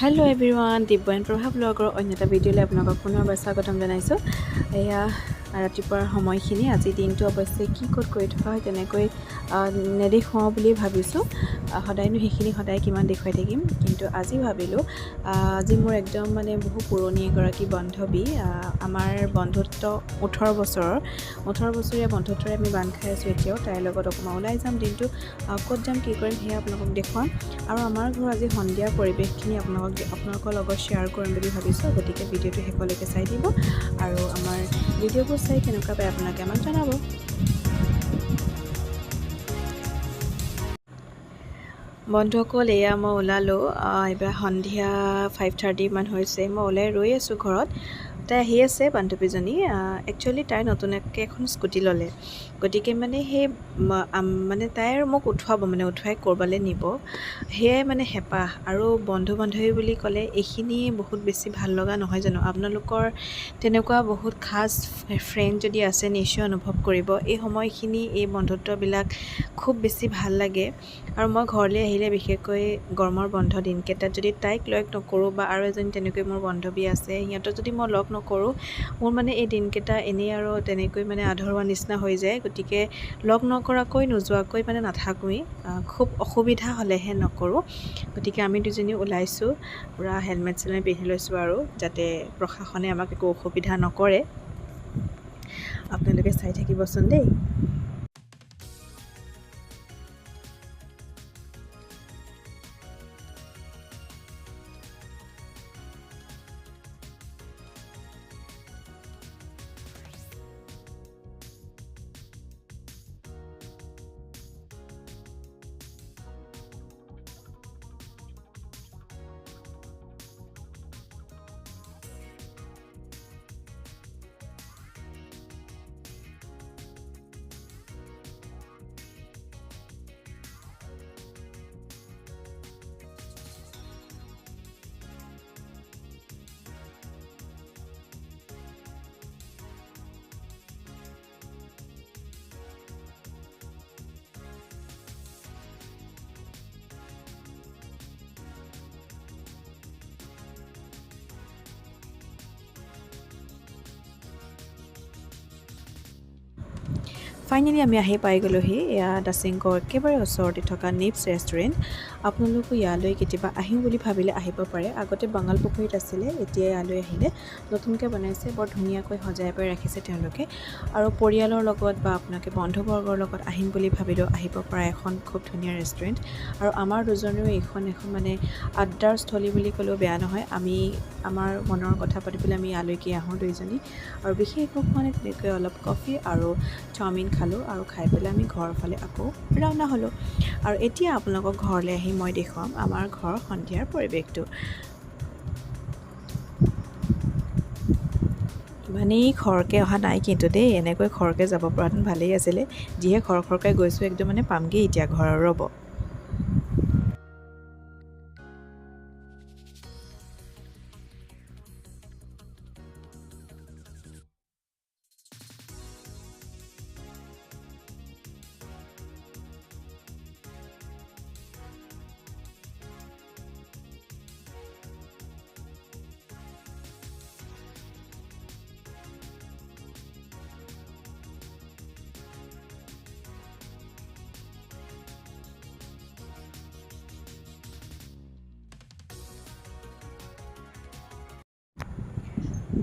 Hello' everyone, Dibyayan Prabha ব্লগৰ অন্য এটা ভিডিঅ'লৈ আপোনালোকক পুনৰবাৰ স্বাগতম জনাইছোঁ। এয়া ৰাতিপুৱাৰ সময়খিনি, আজি দিনটো অৱশ্যে কি ক'ত কৰি থকা হয় তেনেকৈ নেদেখুৱাওঁ বুলি ভাবিছোঁ। সদায়নো সেইখিনি সদায় কিমান দেখুৱাই থাকিম, কিন্তু আজি ভাবিলোঁ আজি মোৰ একদম মানে বহু পুৰণি এগৰাকী বান্ধৱী, আমাৰ বন্ধুত্ব 18 বছৰীয়া বন্ধুত্বৰে আমি বান্ধ খাই আছোঁ এতিয়াও। তাইৰ লগত অকণমান ওলাই যাম, দিনটো ক'ত যাম কি কৰিম সেয়া আপোনালোকক দেখুৱাম। আৰু আমাৰ ঘৰ আজি সন্ধিয়াৰ পৰিৱেশখিনি আপোনালোকৰ লগত শ্বেয়াৰ কৰিম বুলি ভাবিছোঁ। গতিকে ভিডিঅ'টো শেষলৈকে চাই দিব আৰু আমাৰ ভিডিঅ'বোৰ চাই কেনেকুৱা পায় আপোনালোকে আমাক জনাব। বন্ধুসকল, এয়া মই ওলালোঁ। এইবাৰ সন্ধিয়া 5:30 মান হৈছে। মই ওলাই ৰৈ আছোঁ ঘৰত। তাই আহি আছে বান্ধৱীজনী। একচুৱেলি তাই নতুনকৈ এখন স্কুটি ল'লে, গতিকে মানে সেই মানে তাই আৰু মোক উঠুৱাই ক'ৰবালৈ নিব, সেয়াই মানে হেঁপাহ। আৰু বন্ধু বান্ধৱী বুলি ক'লে এইখিনি বহুত বেছি ভাল লগা নহয় জানো? আপোনালোকৰ তেনেকুৱা বহুত খাছ ফ্ৰেণ্ড যদি আছে, নিশ্চয় অনুভৱ কৰিব এই সময়খিনি, এই বন্ধুত্ববিলাক খুব বেছি ভাল লাগে। আৰু মই ঘৰলৈ আহিলে বিশেষকৈ গৰমৰ বন্ধ দিনকেইটাত যদি তাইক লগ নকৰোঁ বা আৰু এজনী তেনেকৈ মোৰ বান্ধৱী আছে, সিহঁতক যদি মই লগ নকৰোঁ, মোৰ মানে এই দিনকেইটা এনেই আৰু তেনেকৈ মানে আধৰুৱা নিচিনা হৈ যায়। গতিকে লগ নকৰাকৈ নোযোৱাকৈ মানে নাথাকোঁৱেই, খুব অসুবিধা হ'লেহে নকৰোঁ। গতিকে আমি দুজনী ওলাইছোঁ, পূৰা হেলমেট পিন্ধি লৈছোঁ আৰু যাতে প্ৰশাসনে আমাক একো অসুবিধা নকৰে। আপোনালোকে চাই থাকিবচোন দেই। ফাইনেলি আমি আহি পাই গ'লোহি। এয়া দাচিংকৰ একেবাৰে ওচৰতে থকা নিপছ ৰেষ্টুৰেণ্ট। আপোনালোকো ইয়ালৈ কেতিয়াবা আহিম বুলি ভাবিলে আহিব পাৰে। আগতে বাঙালপুখুৰীত আছিলে, এতিয়া ইয়ালৈ আহিলে নতুনকৈ বনাইছে, বৰ ধুনীয়াকৈ সজাই পৰাই ৰাখিছে তেওঁলোকে। আৰু পৰিয়ালৰ লগত বা আপোনালোকে বন্ধুবৰ্গৰ লগত আহিম বুলি ভাবিলেও আহিব পৰা এখন খুব ধুনীয়া ৰেষ্টুৰেণ্ট। আৰু আমাৰ দুজনেও এখন মানে আড্ডাৰ স্থলী বুলি ক'লেও বেয়া নহয়। আমি আমাৰ মনৰ কথা পাতিবলৈ আমি ইয়ালৈকে আহোঁ দুইজনী। আৰু বিশেষ একো খোৱা নাই, তেনেকৈ অলপ কফি আৰু চাওমিন খালোঁ আৰু খাই পেলাই আমি ঘৰৰ ফালে আকৌ ৰাওনা হ'লোঁ। আৰু এতিয়া আপোনালোকক ঘৰলৈ আহি মই দেখুৱাম আমাৰ ঘৰৰ সন্ধিয়াৰ পৰিৱেশটো। ইমানেই খৰকৈ অহা নাই কিন্তু দেই, এনেকৈ খৰকৈ যাব পৰাহেঁতেন ভালেই আছিলে। যিহে খৰকৈ গৈছোঁ, একদম মানে পামগৈ এতিয়া ঘৰৰ, ৰ'ব।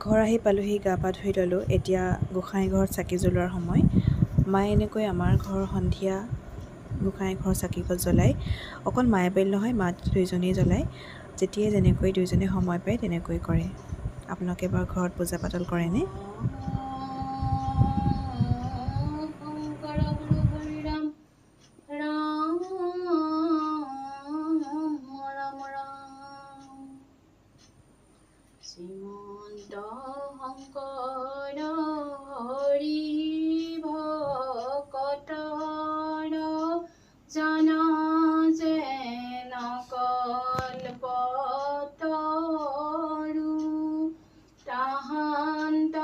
ঘৰ আহি পালোঁহি, গা পা ধুই ল'লোঁ। এতিয়া গোঁসাই ঘৰত চাকি জ্বলোৱাৰ সময়। মায়ে এনেকৈ আমাৰ ঘৰ সন্ধিয়া গোঁসাই ঘৰ চাকিগছ জ্বলায়। অকল মায়ে বুলি নহয়, মা দুইজনেই জ্বলায়। যেতিয়াই যেনেকৈ দুইজনে সময় পায় তেনেকৈ কৰে। আপোনালোকে বাৰু ঘৰত পূজা পাতল কৰেনে? শ্ৰীমন্ত শংকৰ হৰি ভকতৰ জন যেন কল্পতৰু তাহান্ত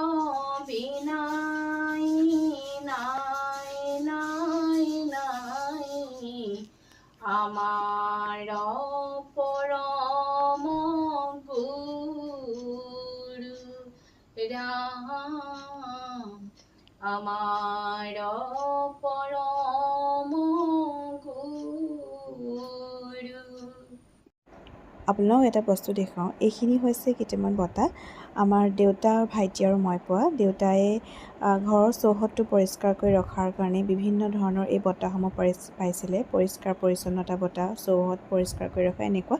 আমাৰ পৰম গুৰু। আপোনাক এটা বস্তু দেখাওঁ, এইখিনি হৈছে কেইটামান বঁটা আমাৰ দেউতা, ভাইটি আৰু মই পোৱা। দেউতাই ঘৰৰ চৌহদটো পৰিষ্কাৰ কৰি ৰখাৰ কাৰণে বিভিন্ন ধৰণৰ এই বঁটাসমূহ পাইছিলে। পৰিষ্কাৰ পৰিচ্ছন্নতা বঁটা, চৌহদ পৰিষ্কাৰ কৰি ৰখা এনেকুৱা।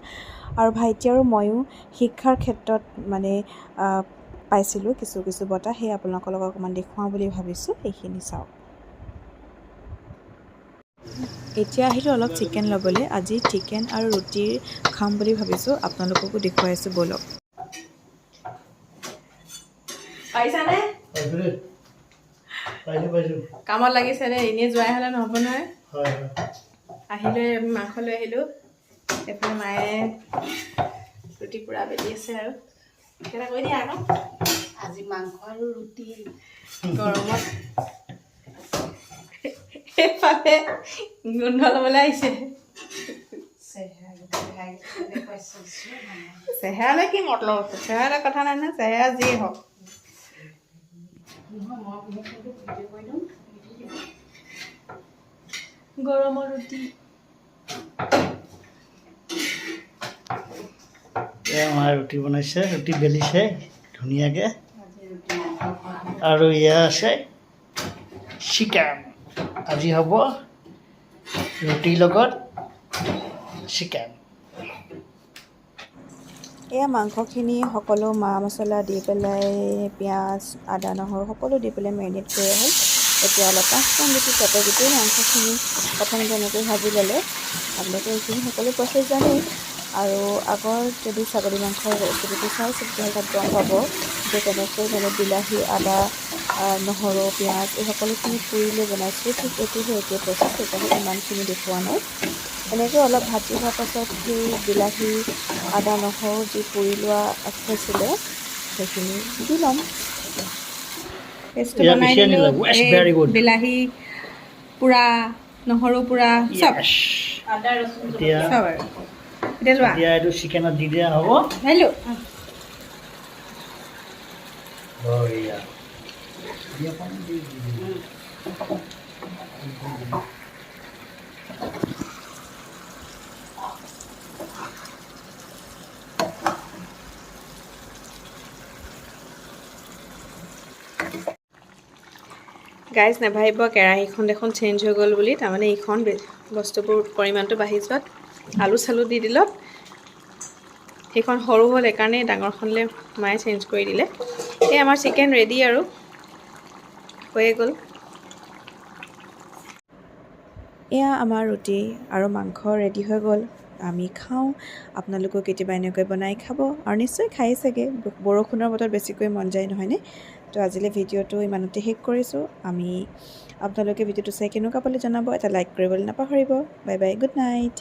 আৰু ভাইটি আৰু ময়ো শিক্ষাৰ ক্ষেত্ৰত মানে পাইছিলোঁ কিছু কিছু বঁটা, সেই আপোনালোকৰ লগত অকণমান দেখুৱাওঁ বুলি ভাবিছোঁ। এইখিনি চাওক। এতিয়া আহিলোঁ অলপ চিকেন ল'বলৈ। আজি চিকেন আৰু ৰুটিৰ খাম বুলি ভাবিছোঁ, আপোনালোককো দেখুৱাই আছোঁ ব'লক। পাৰিছানে? কামত লাগিছে দে, এনেই যোৱাই হ'লে নহ'ব নহয়। আহিলে মাংস লৈ আহিলোঁ। এইফালে মায়ে ৰুটি পুৰা বেলি আছে আৰু কেইটা কৈ দিয়া আকৌ। আজি মাংস আৰু ৰুটি গৰমত। এইফালে গোন্ধ ল'বলৈ আহিছে। চেহেৰালৈ কি মতলব আছে? চেহেৰালৈ কথা নাই নহয়, চেহেৰা যিয়ে হওক। গৰমৰ ৰুটি। আমাৰ ৰুটি বনাইছে, ৰুটি বেলিছে ধুনীয়াকৈ। আৰু এয়া আছে চিকেন। আজি হ'ব ৰুটিৰ লগত চিকেন। এয়া মাংসখিনি সকলো মা মছলা দি পেলাই, পিঁয়াজ, আদা, নহৰু সকলো দি পেলাই মেৰিনেট কৰি হ'ল। এতিয়া অলপ 5 মিনিট তাতে গোটেই মাংসখিনি প্ৰথমতে এনেকৈ ভাজি ল'লে। আপোনালোকে এইখিনি সকলো প্ৰচেছ জানেই। আৰু আগৰ যদি ছাগলী মাংসৰ ৰেচিপিটো চাইছে তেতিয়াহ'লে তাত গম পাব যে কেনেকৈ মানে বিলাহী, আদা, নহৰু, পিঁয়াজ এই সকলোখিনি পুৰি লৈ বনাইছিলোঁ। ঠিক এইটোহে একেই প্ৰচেছ, সেইকাৰণে ইমানখিনি দেখুওৱা নাই। এনেকৈ অলপ ভাজি হোৱাৰ পাছত সেই বিলাহী, আদা, নহৰু যি পুৰি লোৱা হৈছিলে সেইখিনি দি ল'ম। পেষ্টটো বনাই দিলোঁ। বিলাহী পুৰা, নহৰু পুৰা চব, আদা ৰচুন চব আৰু। এতিয়া এইটো চিকেনত দি দিয়া হ'ব। হেল্ল' বঢ়িয়া। গাইজ নাভাবিব কেৰাহীখন দেখোন চেঞ্জ হৈ গ'ল বুলি। তাৰমানে এইখন বস্তুবোৰ পৰিমাণটো বাঢ়ি যোৱাত আলু চালু দি দিলত সেইখন সৰু হ'ল, সেইকাৰণে ডাঙৰখনলৈ মায়ে চেঞ্জ কৰি দিলে। এই আমাৰ চিকেন ৰেডি আৰু হৈয়ে গ'ল। এয়া আমাৰ ৰুটি আৰু মাংস ৰেডি হৈ গ'ল, আমি খাওঁ। আপোনালোকেও কেতিয়াবা এনেকৈ বনাই খাব আৰু নিশ্চয় খাই চাগে। বৰষুণৰ বতৰত বেছিকৈ মন যায় নহয়নে? তো আজিলৈ ভিডিঅ'টো ইমানতে শেষ কৰিছোঁ। আপোনালোকে ভিডিঅ'টো চাই কেনেকুৱা পালে জনাব, এটা লাইক কৰিবলৈ নাপাহৰিব। Bye bye, good night.